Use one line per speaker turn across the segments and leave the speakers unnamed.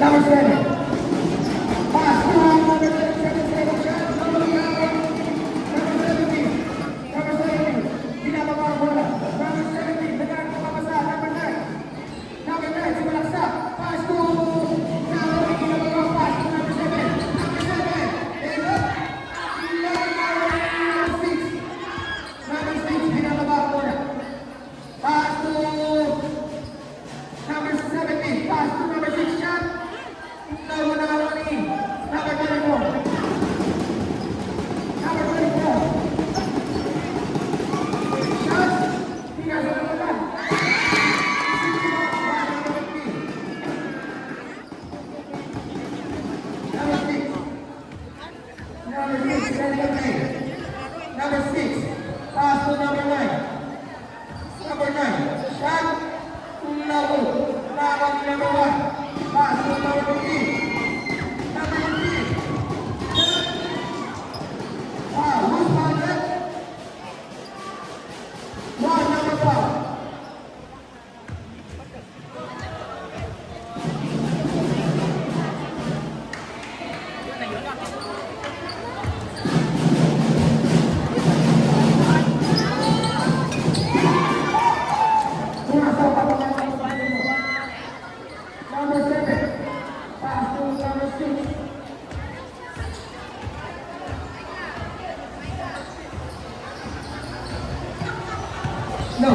Number 7. Pass to number 7 shot. Number 17. Number 17. Binababa ang bola. Number 17. Nagkakapapasa. Number 9. Number 9. Simalaksa. Pass to number 8. Binababa. Pass to number 7. Number 7. And up. Number 6. Number 6. Binababa ang bola. Pass to number 17. Pass to number 6 shot. Number 24. Number 24. Number 24. Shot. Tiga sa depan. Number 6. Number 6. Number 6. Pass to number 9. Number 9. Shot. Number 1. Pass to number 15. Number 15. Who's on that? 1, number 5. Number 7. Pass to number 6. No.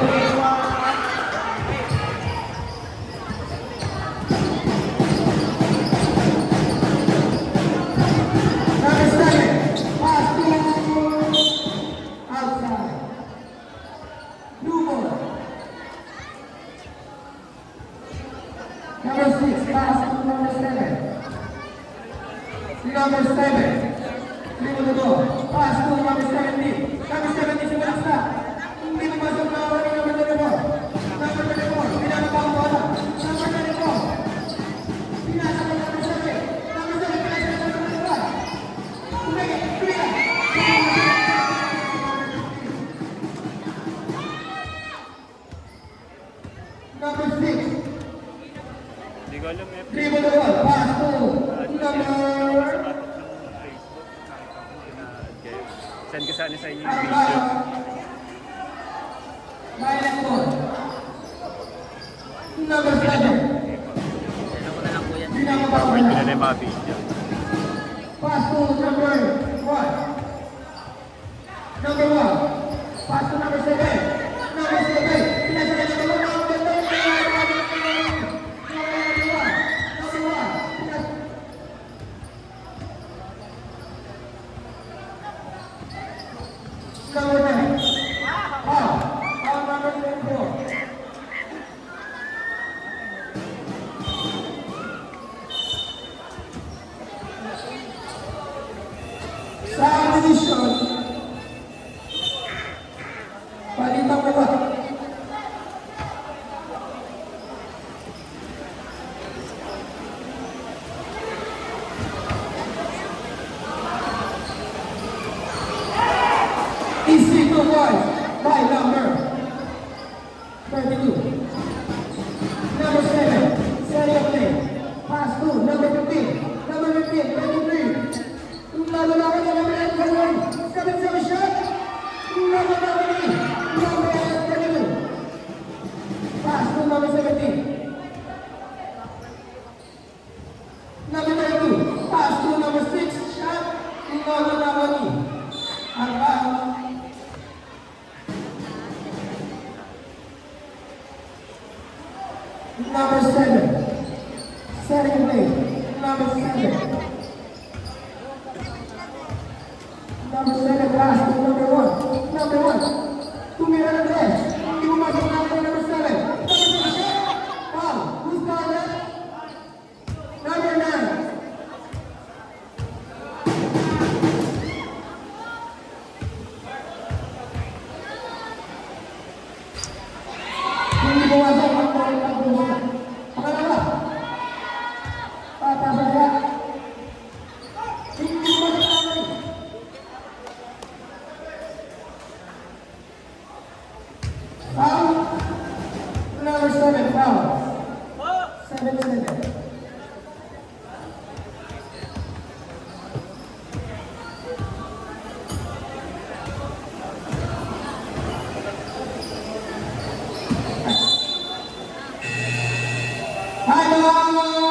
Number 7. Pass to outside. Blue ball. Number 6. Pass to number 7. Number 7. Lima to go. Pass to number 17. Number 17 si Malaksa. Hindi pumasok na ako ni number 24. Number 24. Pinababa ang bola. Number 24. Pinasa ko number 7. Number 7. Pinasa ko number 25. Tumigil. Number 6.
Hindi ko alam eh.
Dribble the ball. Pass to number...
Send ko sana sa inyo yung video.
Violet ball. Number 7. Binababa ang
Pwede
bola.
na na yung mga video.
Pass to number 1. Number 1. Pass to number 7. Number 7. Pinasa na number 1. Number 1. Number 9. Foul number 24. Sa position, palitan mo ba? Easy to boys by number 32. Number 7, Serie play. Pass to number 15. Number 15, 23. Lalo na ako na number 8, 7 shot. Number 3, number 32. Pass to number 17. Number 32. Pass to number 6, shot. Number 3. Number 7. Serie play. Number 7. Number 7 pass to number 1. Number 1. Tumira ng dress. Hindi mo masok na ako number 7. Number 7 shot. Foul. Who's got that? Number 9. Hindi mo masok ang number 1. Pangalawa. Papasok siya. Hindi mo masok ang number 1. Foul. Number 7, foul. 7-7. Halo!